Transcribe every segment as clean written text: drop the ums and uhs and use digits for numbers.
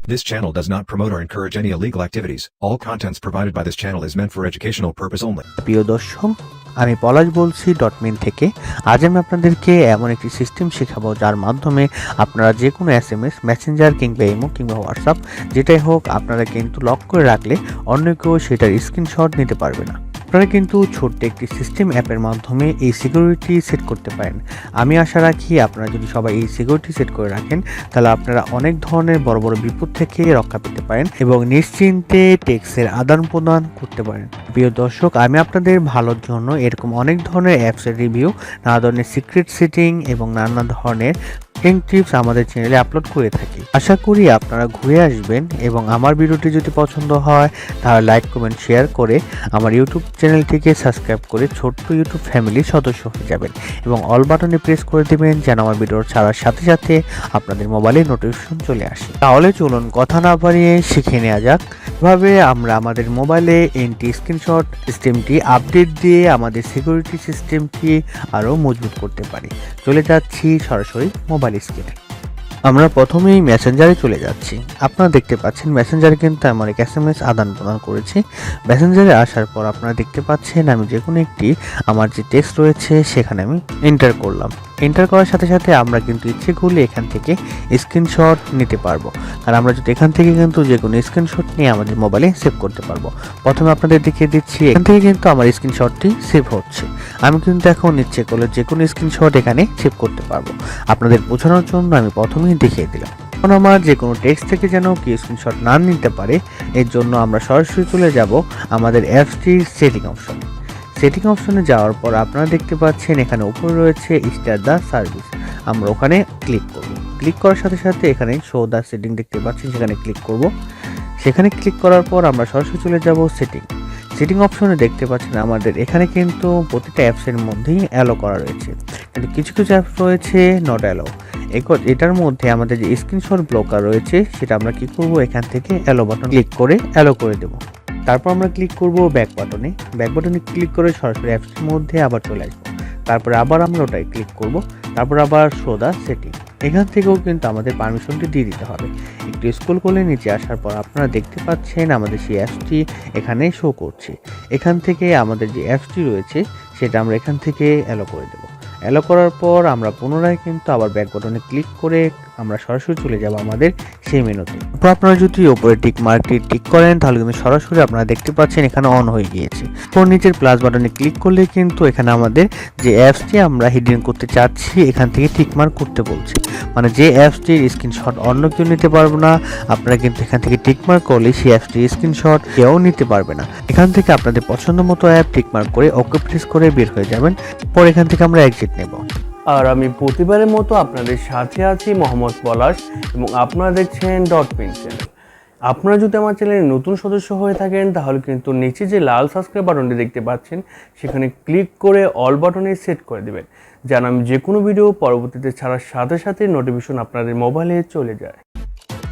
This channel does not promote or encourage any illegal activities. All contents provided by this channel is meant for educational purpose only. প্রিয় দর্শক, আমি পলাশ বলছি .min থেকে। আজ আমি আপনাদেরকে এমন একটি সিস্টেম শেখাবো যার মাধ্যমে আপনারা যে কোনো SMS, মেসেঞ্জার কিংবা ইমো কিংবা হোয়াটসঅ্যাপ যেটাই হোক আপনারা কিন্তু লক করে রাখলে অন্য কেউ সেটার স্ক্রিনশট নিতে পারবে না। আপনারা কিন্তু ছোট্ট একটি সিস্টেম অ্যাপের মাধ্যমে এই সিকিউরিটি সেট করতে পারেন। আমি আশা রাখি আপনারা যদি সবাই এই সিকিউরিটি সেট করে রাখেন তাহলে আপনারা অনেক ধরনের বড় বড় বিপদ থেকে রক্ষা পেতে পারেন এবং নিশ্চিন্তে টেক্সটের আদান প্রদান করতে পারেন। প্রিয় দর্শক, আমি আপনাদের ভালোর জন্য এরকম অনেক ধরনের অ্যাপসের রিভিউ, নানা ধরনের সিক্রেট সেটিং এবং নানা ধরনের টিপস আমাদের চ্যানেলে আপলোড করে থাকি। আশা করি আপনারা ঘুরে আসবেন এবং আমার ভিডিওটি যদি পছন্দ হয় তাহলে লাইক, কমেন্ট, শেয়ার করে আমার ইউটিউব চ্যানেলটিকে সাবস্ক্রাইব করে ছোট্ট ইউটিউব ফ্যামিলির সদস্য হয়ে যাবেন এবং অল বাটনে প্রেস করে দেবেন যেন আমার ভিডিও ছাড়ার সাথে সাথে আপনাদের মোবাইলে নোটিফিকেশন চলে আসে। তাহলে চলুন কথা না বাড়িয়ে শিখে নেওয়া যাক কিভাবে আমরা আমাদের মোবাইলে এন্টি স্ক্রিনশট সিস্টেমটি আপডেট দিয়ে আমাদের সিকিউরিটি সিস্টেমটি আরও মজবুত করতে পারি। চলে যাচ্ছি সরাসরি মোবাইল স্ক্রিনে। আমরা প্রথমেই মেসেঞ্জারে চলে যাচ্ছি। আপনারা দেখতে পাচ্ছেন মেসেঞ্জারে কিন্তু আমার এক SMS আদান প্রদান করেছি। মেসেঞ্জারে আসার পর আপনারা দেখতে পাচ্ছেন আমি যে কোনো একটি আমার যে টেক্সট রয়েছে সেখানে আমি এন্টার করলাম। এন্টার করার সাথে সাথে আমরা কিন্তু ইচ্ছে করলে এখান থেকে স্ক্রিনশট নিতে পারবো। আর আমরা যদি এখান থেকে কিন্তু যে কোনো স্ক্রিনশট নিয়ে আমাদের মোবাইলে সেভ করতে পারবো। প্রথমে আপনাদের দেখিয়ে দিচ্ছি এখান থেকে কিন্তু আমার স্ক্রিনশটটি সেভ হচ্ছে। আমি কিন্তু এখন ইচ্ছে করলে যে কোনো স্ক্রিনশট এখানে সেভ করতে পারবো। আপনাদের বোঝানোর জন্য আমি প্রথমেই দেখিয়ে দিলাম। এখন আমার যে কোনো টেক্সট থেকে যেন কি স্ক্রিনশট না নিতে পারে এর জন্য আমরা সরাসরি চলে যাব আমাদের অ্যাপসটির সেটিং অপশনে। সেটিং অপশনে যাওয়ার পর আপনারা দেখতে পাচ্ছেন এখানে উপরে রয়েছে স্টার্ট দ্য সার্ভিস। আমরা ওখানে ক্লিক করব। ক্লিক করার সাথে সাথে এখানে শো দ্য সেটিং দেখতে পাচ্ছেন, সেখানে ক্লিক করব। সেখানে ক্লিক করার পর আমরা সরাসরি চলে যাব সেটিং অপশনে দেখতে পাচ্ছেন আমাদের এখানে কিন্তু প্রতিটা অ্যাপসের মধ্যেই অ্যালো করা রয়েছে, কিন্তু কিছু কিছু অ্যাপস রয়েছে নট অ্যালো। এটার মধ্যে আমাদের যে স্ক্রিনশট ব্লকার রয়েছে সেটা আমরা কি করব, এখান থেকে অ্যালো বাটন ক্লিক করে অ্যালো করে দেব। তারপর আমরা ক্লিক করব ব্যাক বাটনে ক্লিক করে সরাসরি অ্যাপসের মধ্যে আবার চলে আসবো। তারপরে আবার আমরা ওটাই ক্লিক করব। তারপর আবার শো দ্য সেটিং, এখান থেকেও কিন্তু আমাদের পারমিশনটি দিয়ে দিতে হবে। একটু স্ক্রল করে নিচে আসার পর আপনারা দেখতে পাচ্ছেন আমাদের সেই অ্যাপসটি এখানে শো করছে। এখান থেকে আমাদের যে অ্যাপসটি রয়েছে সেটা আমরা এখান থেকে অ্যালো করে দেব। অ্যালো করার পর আমরা পুনরায় কিন্তু আবার ব্যাক বাটনে ক্লিক করে আমরা সরাসরি চলে যাব আমাদের সেই মেনুতে। তো আপনারা যদি উপরে টিক মার্কটি টিক করেন তাহলে কিন্তু সরাসরি আপনারা দেখতে পাচ্ছেন এখানে অন হয়ে গিয়েছে। তো নিচের প্লাস বাটনে ক্লিক করলে কিন্তু এখানে আমাদের যে অ্যাপসটি আমরা হিডেন করতে চাচ্ছি এখান থেকে টিক মার্ক করতে বলছে, মানে যে অ্যাপসটির স্ক্রিনশট অন্য কেউ নিতে পারবে না। আপনারা কিন্তু এখান থেকে টিক মার্ক করলে সেই অ্যাপসটির স্ক্রিনশট কেউ নিতে পারবে না। এখান থেকে আপনাদের পছন্দ মতো অ্যাপ টিক মার্ক করে ওকে প্রেস করে বের হয়ে যাবেন। পর এখান থেকে আমরা এক্সিট নেব। আর আমি প্রতিবারের মতো আপনাদের সাথে আছি মোহাম্মদ পলাশ এবং আপনারা দেখছেন .min চ্যানেল। আপনারা যদি আমার চ্যানেলের নতুন সদস্য হয়ে থাকেন তাহলে কিন্তু নিচে যে লাল সাবস্ক্রাইব বাটনটি দেখতে পাচ্ছেন সেখানে ক্লিক করে অল বাটনে সেট করে দেবেন যেন আমি যে কোনো ভিডিও পরবর্তীতে ছাড়ার সাথে সাথে নোটিফিকেশন আপনাদের মোবাইলে চলে যায়।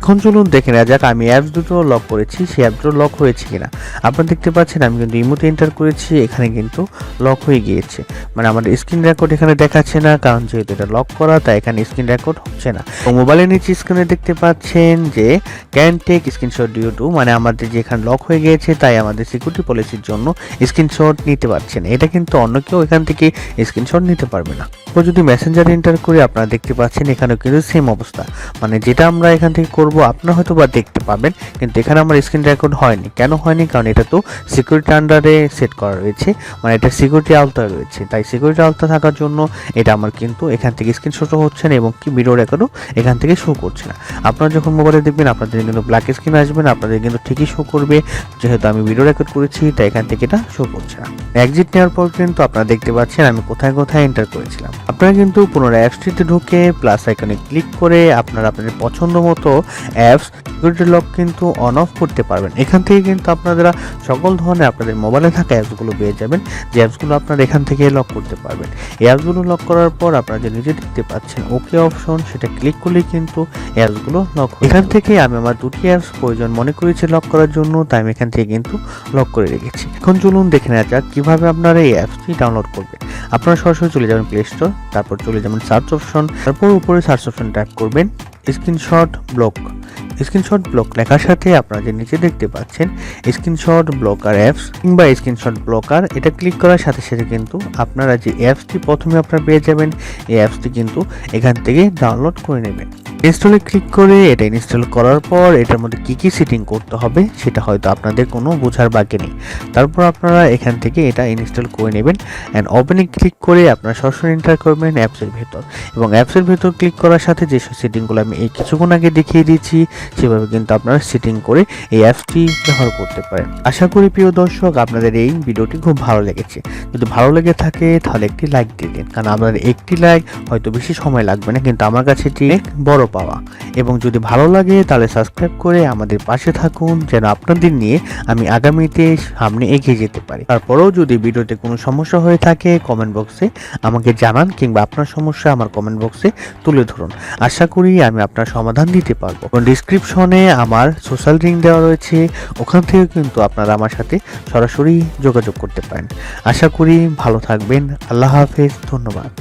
এখন চলুন দেখে নেওয়া যাক আমি অ্যাপস দুটো লক করেছি সেই অ্যাপ দুটো লক হয়েছে কিনা। আপনারা দেখতে পাচ্ছেন আমি কিন্তু ইমোতে এন্টার করেছি, এখানে কিন্তু লক হয়ে গিয়েছে, মানে আমাদের স্ক্রিন রেকর্ড এখানে দেখাচ্ছে না, কারণ যেহেতু এটা লক করা তাই এখানে স্ক্রিন রেকর্ড হচ্ছে না। তো মোবাইলের নিচে স্ক্রিনে দেখতে পাচ্ছেন যে can take screenshot due to, মানে আমাদের যে এখানে লক হয়ে গিয়েছে তাই আমাদের সিকিউরিটি পলিসির জন্য স্ক্রিনশট নিতে পারছে না। এটা কিন্তু অন্য কেউ এখান থেকে স্ক্রিনশট নিতে পারবে না। তো যদি মেসেঞ্জার এন্টার করি আপনারা দেখতে পাচ্ছেন এখানেও কিন্তু সেম অবস্থা, মানে যেটা আমরা এখান থেকে করব আপনারা হয়তো বা দেখতে পাবেন, কিন্তু এখানে আমার স্ক্রিন রেকর্ড হয়নি। কেন হয়নি? কারণ এটা তো সিকিউরিটি আন্ডারে সেট করা রয়েছে, মানে এটা সিকিউরিটি আওতায় রয়েছে, তাই সিকিউরিটি আওতা থাকার জন্য এটা আমার কিন্তু এখান থেকে স্ক্রিনশটও হচ্ছে না এবং কি ভিডিও রেকর্ডও এখান থেকে শো করছে না। আপনারা যখন মোবাইলে দেখবেন আপনাদের কিন্তু ব্ল্যাক স্ক্রিন আসবেন, আপনাদের কিন্তু ঠিকই শো করবে যেহেতু আমি ভিডিও রেকর্ড করেছি তাই এখান থেকে এটা শো করছে না। এক্সিট নেওয়ার পর কিন্তু আপনারা দেখতে পাচ্ছেন আমি কোথায় কোথায় এন্টার করেছিলাম। আপনারা কিন্তু পুনরায় অ্যাপসটিতে ঢুকে প্লাস আইকনে ক্লিক করে আপনারা আপনাদের পছন্দ মতো অ্যাপস সিকিউরিটি লক কিন্তু অন অফ করতে পারবেন। এখান থেকে কিন্তু আপনারা সকল ধরনের আপনাদের মোবাইলে থাকা অ্যাপসগুলো পেয়ে যাবেন, যে অ্যাপসগুলো আপনারা এখান থেকে লক করতে পারবেন। এই অ্যাপসগুলো লক করার পর আপনারা যে নিজে দেখতে পাচ্ছেন ওকে অপশন, সেটা ক্লিক করলেই কিন্তু অ্যাপসগুলো লক হবে। এখান থেকে আমি আমার দুটি অ্যাপস প্রয়োজন মনে করেছি লক করার জন্য, তাই আমি এখান থেকে কিন্তু লক করে রেখেছি। এখন চলুন দেখে নেওয়া যাক কিভাবে আপনারা এই অ্যাপসটি ডাউনলোড করবেন। আপনারা সরাসরি চলে যাবেন প্লে স্টোর, তারপর চলে যাবেন সার্চ অপশন, তারপর উপরে সার্চ অপশন ট্যাপ করবেন। Screenshot block. স্ক্রিনশট ব্লক লেখার সাথে আপনারা যে নিচে দেখতে পাচ্ছেন স্ক্রিনশট ব্লকার অ্যাপস কিংবা স্ক্রিনশট ব্লকার, এটা ক্লিক করার সাথে সাথে কিন্তু আপনারা যে অ্যাপসটি প্রথমে আপনারা পেয়ে যাবেন এই অ্যাপসটি কিন্তু এখান থেকে ডাউনলোড করে নেবেন। ইনস্টলে ক্লিক করে এটা ইনস্টল করার পর এটার মধ্যে কি সেটিং করতে হবে সেটা হয়তো আপনাদের কোনো বোঝার বাকি নেই। তারপর আপনারা এখান থেকে এটা ইনস্টল করে নেবেন অ্যান্ড ওপেনে ক্লিক করে আপনারা সরাসরি এন্টার করবেন অ্যাপসের ভেতর, এবং অ্যাপসের ভেতর ক্লিক করার সাথে যে সেটিংগুলো আমি এই কিছুক্ষণ আগে দেখিয়ে দিয়েছি সেভাবে কিন্তু আপনারা সেটিং করে এই অ্যাপসটি ব্যবহার করতে পারেন। আশা করি প্রিয় দর্শক আপনাদের এই ভিডিওটি খুব ভালো লেগেছে। যদি ভালো লেগে থাকে তাহলে একটি লাইক দিয়ে দিন, কারণ আপনাদের একটি লাইক হয়তো বেশি সময় লাগবে না, কিন্তু আমার কাছে এটি অনেক বড় পাওয়া। এবং যদি ভালো লাগে তাহলে সাবস্ক্রাইব করে আমাদের পাশে থাকুন, যেন আপনাদের নিয়ে আমি আগামীতে সামনে এগিয়ে যেতে পারি। তারপরেও যদি ভিডিওতে কোনো সমস্যা হয়ে থাকে কমেন্ট বক্সে আমাকে জানান, কিংবা আপনার সমস্যা আমার কমেন্ট বক্সে তুলে ধরুন। আশা করি আমি আপনার সমাধান দিতে পারবো। ডিসক্রিপশনে আমার সোশ্যাল লিংক দেওয়া রয়েছে, ওখান থেকে কিন্তু আপনারা আমার সাথে সরাসরি যোগাযোগ করতে পারেন। আশা করি ভালো থাকবেন। আল্লাহ হাফেজ, ধন্যবাদ।